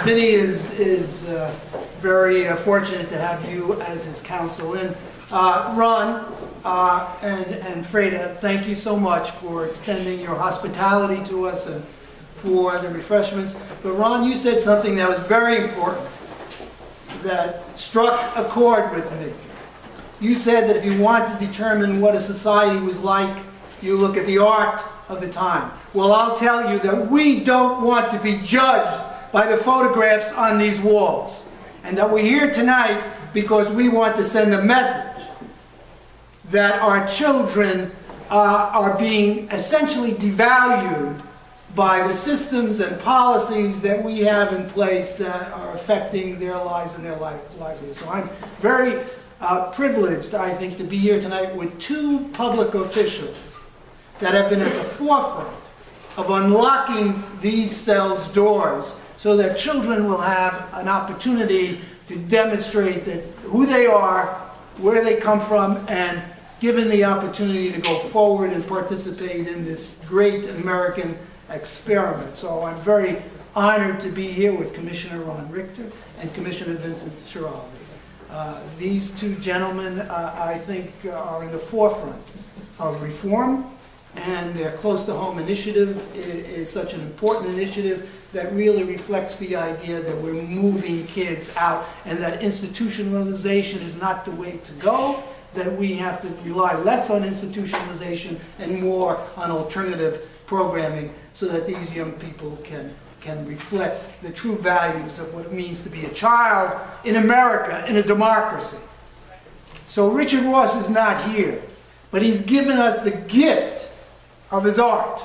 Vinny is very fortunate to have you as his counsel. And Ron and Freda, thank you so much for extending your hospitality to us and for the refreshments. But Ron, you said something that was very important, that struck a chord with me. You said that if you want to determine what a society was like, you look at the art of the time. Well, I'll tell you that we don't want to be judged by the photographs on these walls. And that we're here tonight because we want to send a message that our children are being essentially devalued by the systems and policies that we have in place that are affecting their lives and their livelihoods. So I'm very privileged, I think, to be here tonight with two public officials that have been at the forefront of unlocking these cells' doors so that children will have an opportunity to demonstrate that who they are, where they come from, and given the opportunity to go forward and participate in this great American experiment. So I'm very honored to be here with Commissioner Ron Richter and Commissioner Vincent Schiraldi. These two gentlemen, I think, are in the forefront of reform, and their Close to Home initiative is such an important initiative that really reflects the idea that we're moving kids out and that institutionalization is not the way to go, that we have to rely less on institutionalization and more on alternative programming so that these young people can reflect the true values of what it means to be a child in America, in a democracy. So Richard Ross is not here, but he's given us the gift of his art.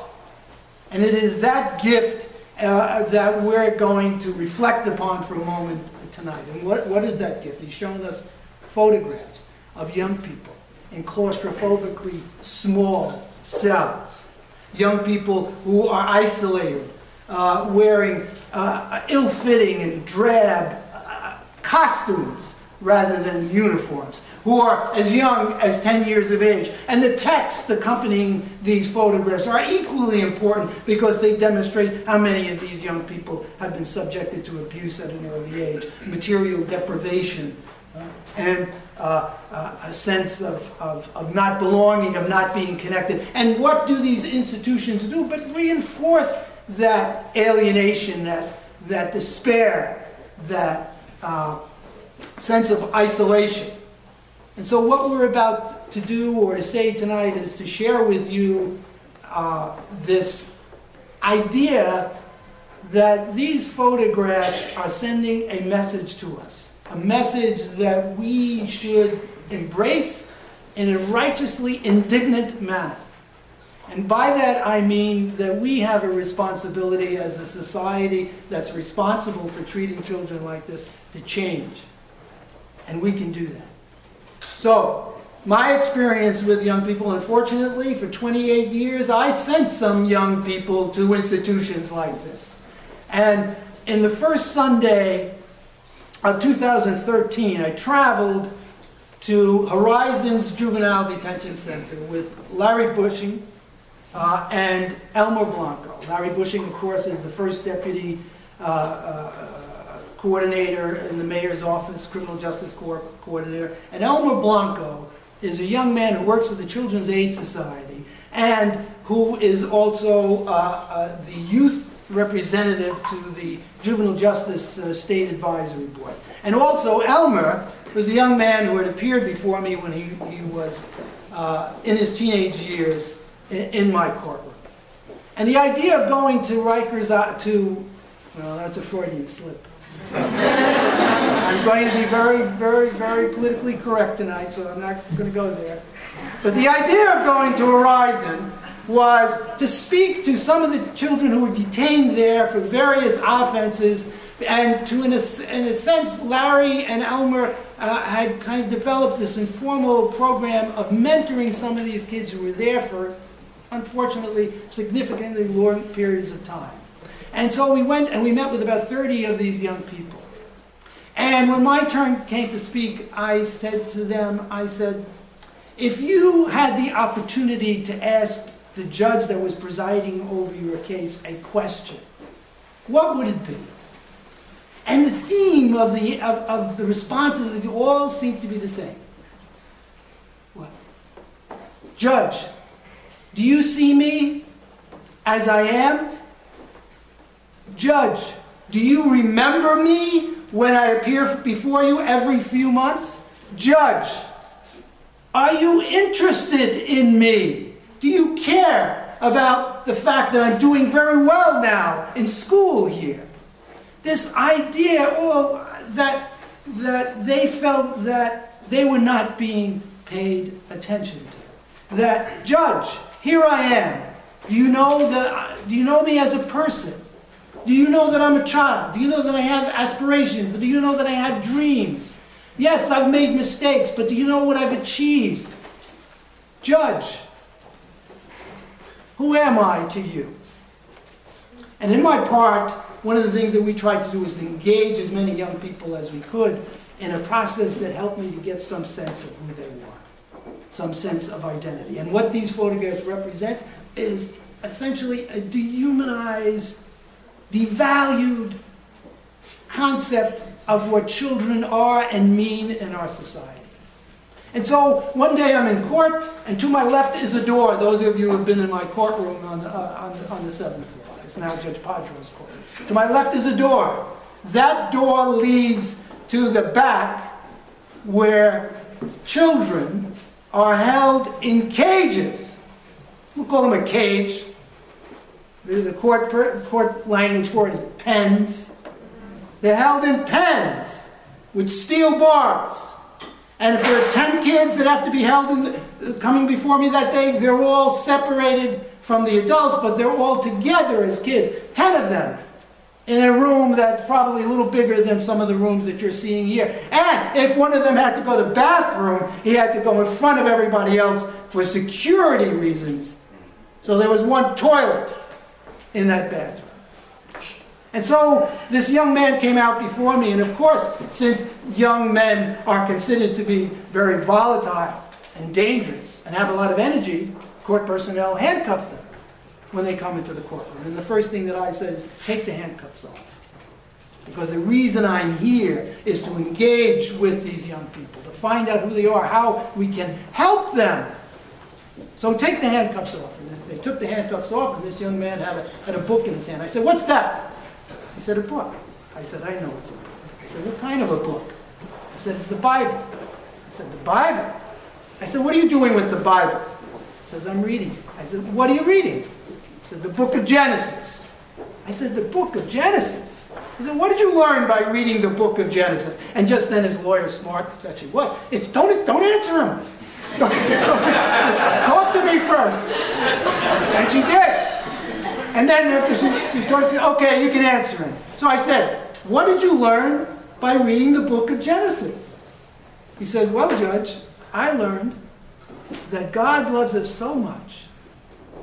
And it is that gift that we're going to reflect upon for a moment tonight. And what is that gift? He's shown us photographs of young people in claustrophobically small cells. Young people who are isolated, wearing ill-fitting and drab costumes rather than uniforms, who are as young as 10 years of age. And the texts accompanying these photographs are equally important because they demonstrate how many of these young people have been subjected to abuse at an early age, material deprivation, and a sense of not belonging, of not being connected. And what do these institutions do but reinforce that alienation, that despair, that sense of isolation? And so what we're about to do or to say tonight is to share with you this idea that these photographs are sending a message to us, a message that we should embrace in a righteously indignant manner. And by that I mean that we have a responsibility as a society that's responsible for treating children like this to change. And we can do that. So, my experience with young people, unfortunately, for 28 years, I sent some young people to institutions like this. And in the first Sunday of 2013, I traveled to Horizon's Juvenile Detention Center with Larry Bushing and Elmer Blanco. Larry Bushing, of course, is the first deputy coordinator in the mayor's office, criminal justice coordinator. And Elmer Blanco is a young man who works with the Children's Aid Society and who is also the youth representative to the Juvenile Justice State Advisory Board. And also Elmer was a young man who had appeared before me when he was in his teenage years in my courtroom. And the idea of going to Rikers well, that's a Freudian slip. I'm going to be very, very, very politically correct tonight, so I'm not going to go there. But the idea of going to Horizon was to speak to some of the children who were detained there for various offenses, and to, in a sense, Larry and Elmer had kind of developed this informal program of mentoring some of these kids who were there for, unfortunately, significantly long periods of time. And so we went and we met with about 30 of these young people. And when my turn came to speak, I said to them, I said, if you had the opportunity to ask the judge that was presiding over your case a question, what would it be? And the theme of the responses all seem to be the same. What? Judge, do you see me as I am? Judge, do you remember me when I appear before you every few months? Judge, are you interested in me? Do you care about the fact that I'm doing very well now in school here? This idea that they felt that they were not being paid attention to. That, Judge, here I am. Do you know me as a person? Do you know that I'm a child? Do you know that I have aspirations? Do you know that I have dreams? Yes, I've made mistakes, but do you know what I've achieved? Judge, who am I to you? And in my part, one of the things that we tried to do was to engage as many young people as we could in a process that helped me to get some sense of who they were, some sense of identity. And what these photographs represent is essentially a dehumanized, devalued concept of what children are and mean in our society. And so one day I'm in court, and to my left is a door. Those of you who have been in my courtroom on the 7th floor. It's now Judge Padro's court. To my left is a door. That door leads to the back where children are held in cages. We'll call them a cage. The court language for it is pens. They're held in pens with steel bars. And if there are 10 kids that have to be held coming before me that day, they're all separated from the adults, but they're all together as kids. 10 of them in a room that's probably a little bigger than some of the rooms that you're seeing here. And if one of them had to go to the bathroom, he had to go in front of everybody else for security reasons. So there was one toilet in that bathroom. And so this young man came out before me, and of course, since young men are considered to be very volatile and dangerous and have a lot of energy, court personnel handcuff them when they come into the courtroom. And the first thing that I said is, take the handcuffs off. Because the reason I'm here is to engage with these young people, to find out who they are, how we can help them. So take the handcuffs off. And they took the handcuffs off, and this young man had a book in his hand. I said, what's that? He said, a book. I said, I know it's a book. I said, what kind of a book? He said, it's the Bible. I said, the Bible? I said, what are you doing with the Bible? He says, I'm reading it. I said, what are you reading? He said, the book of Genesis. I said, the book of Genesis? He said, what did you learn by reading the book of Genesis? And just then his lawyer, smart that she was, don't answer him. Talk to me first. And she did. And then after she told me, okay, you can answer him. So I said, what did you learn by reading the book of Genesis? He said, well, Judge, I learned that God loves us so much,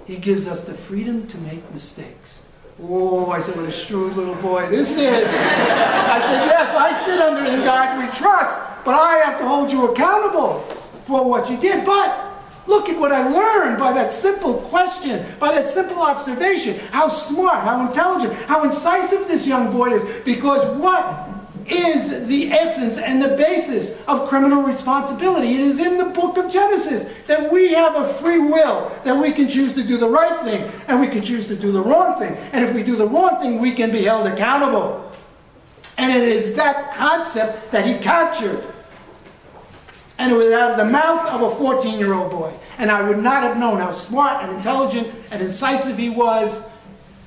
He gives us the freedom to make mistakes. Oh, I said, what a shrewd little boy this is. I said, yes, I sit under the God we trust, but I have to hold you accountable for what you did. But look at what I learned by that simple question, by that simple observation. How smart, how intelligent, how incisive this young boy is. Because what is the essence and the basis of criminal responsibility? It is in the book of Genesis that we have a free will, that we can choose to do the right thing and we can choose to do the wrong thing. And if we do the wrong thing, we can be held accountable. And it is that concept that he captured. And it was out of the mouth of a 14-year-old boy. And I would not have known how smart and intelligent and incisive he was,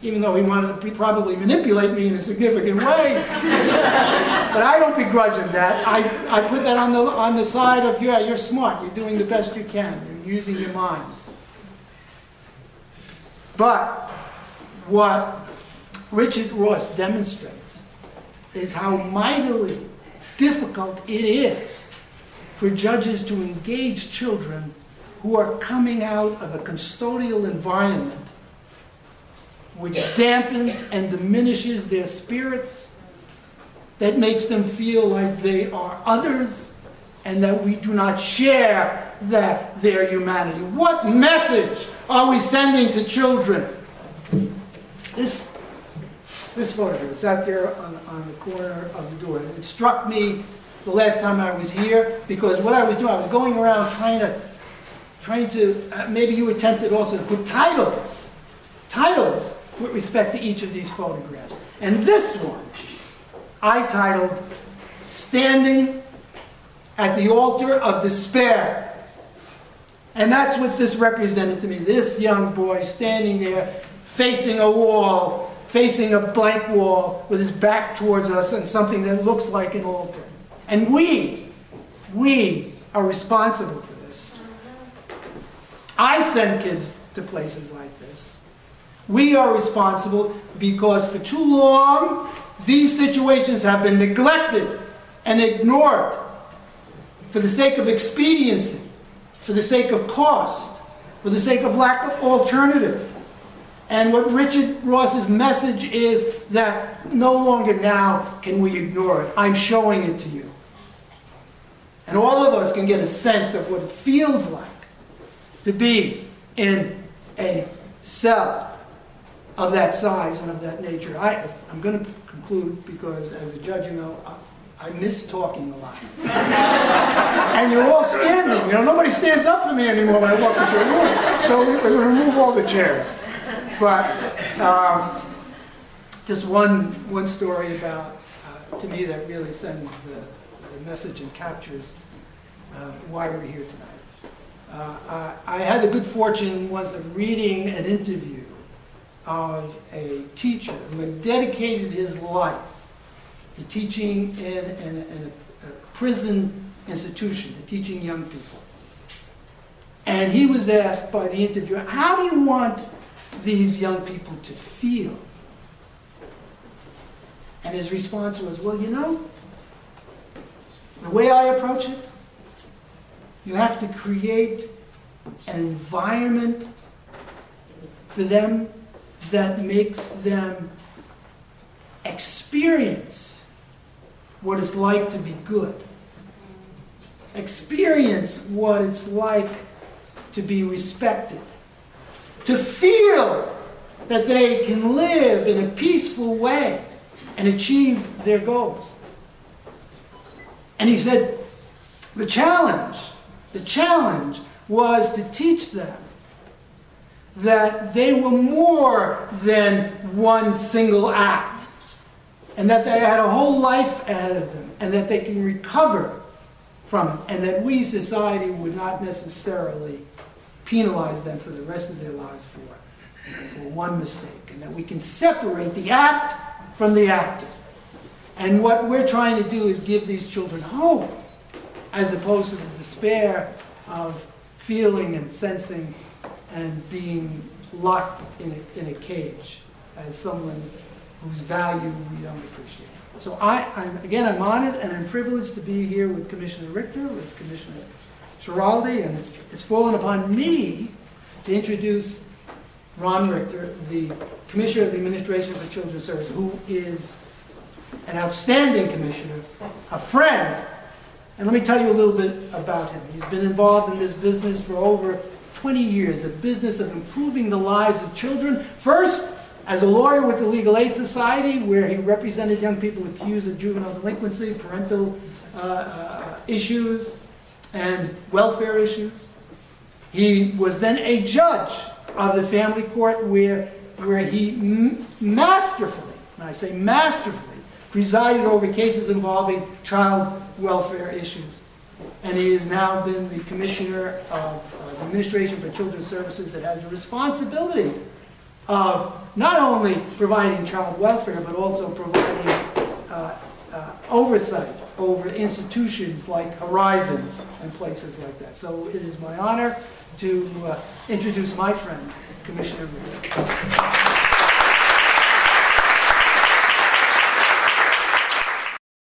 even though he wanted to probably manipulate me in a significant way. But I don't begrudge him that. I put that on the side of, yeah, you're smart. You're doing the best you can. You're using your mind. But what Richard Ross demonstrates is how mightily difficult it is for judges to engage children who are coming out of a custodial environment which dampens and diminishes their spirits, that makes them feel like they are others, and that we do not share their humanity. What message are we sending to children? This This photograph, it's out there on the corner of the door. It struck me the last time I was here because what I was doing, I was going around trying to maybe you attempted also to put titles with respect to each of these photographs. And this one, I titled, Standing at the Altar of Despair. And that's what this represented to me. This young boy standing there facing a wall, facing a blank wall with his back towards us and something that looks like an altar. And we are responsible for this. I send kids to places like this. We are responsible because for too long, these situations have been neglected and ignored for the sake of expediency, for the sake of cost, for the sake of lack of alternative. And what Richard Ross's message is that no longer now can we ignore it. I'm showing it to you. And all of us can get a sense of what it feels like to be in a cell of that size and of that nature. I'm going to conclude because as a judge, you know, I miss talking a lot. And you're all standing. You know, nobody stands up for me anymore when I walk into a room. So we remove all the chairs. But just one story about, to me, that really sends the message and captures why we're here tonight. I had the good fortune once of reading an interview of a teacher who had dedicated his life to teaching in a prison institution, to teaching young people. And he was asked by the interviewer, how do you want these young people to feel? And his response was, well, you know, the way I approach it, you have to create an environment for them that makes them experience what it's like to be good. Experience what it's like to be respected. To feel that they can live in a peaceful way and achieve their goals. And he said, the challenge was to teach them that they were more than one single act, and that they had a whole life ahead of them, and that they can recover from it, and that we, society, would not necessarily penalize them for the rest of their lives for one mistake, and that we can separate the act from the actor. And what we're trying to do is give these children hope, as opposed to the despair of feeling and sensing and being locked in a cage as someone whose value we don't appreciate. So I'm honored and I'm privileged to be here with Commissioner Richter, with Commissioner Schiraldi, and it's fallen upon me to introduce Ron Richter, the Commissioner of the Administration for Children's Services, who is an outstanding commissioner, a friend. And let me tell you a little bit about him. He's been involved in this business for over 20 years, the business of improving the lives of children. First, as a lawyer with the Legal Aid Society, where he represented young people accused of juvenile delinquency, parental issues, and welfare issues. He was then a judge of the family court where he masterfully, and I say masterfully, presided over cases involving child welfare issues. And he has now been the Commissioner of the Administration for Children's Services that has the responsibility of not only providing child welfare, but also providing oversight over institutions like Horizons and places like that. So it is my honor to introduce my friend, Commissioner Richter.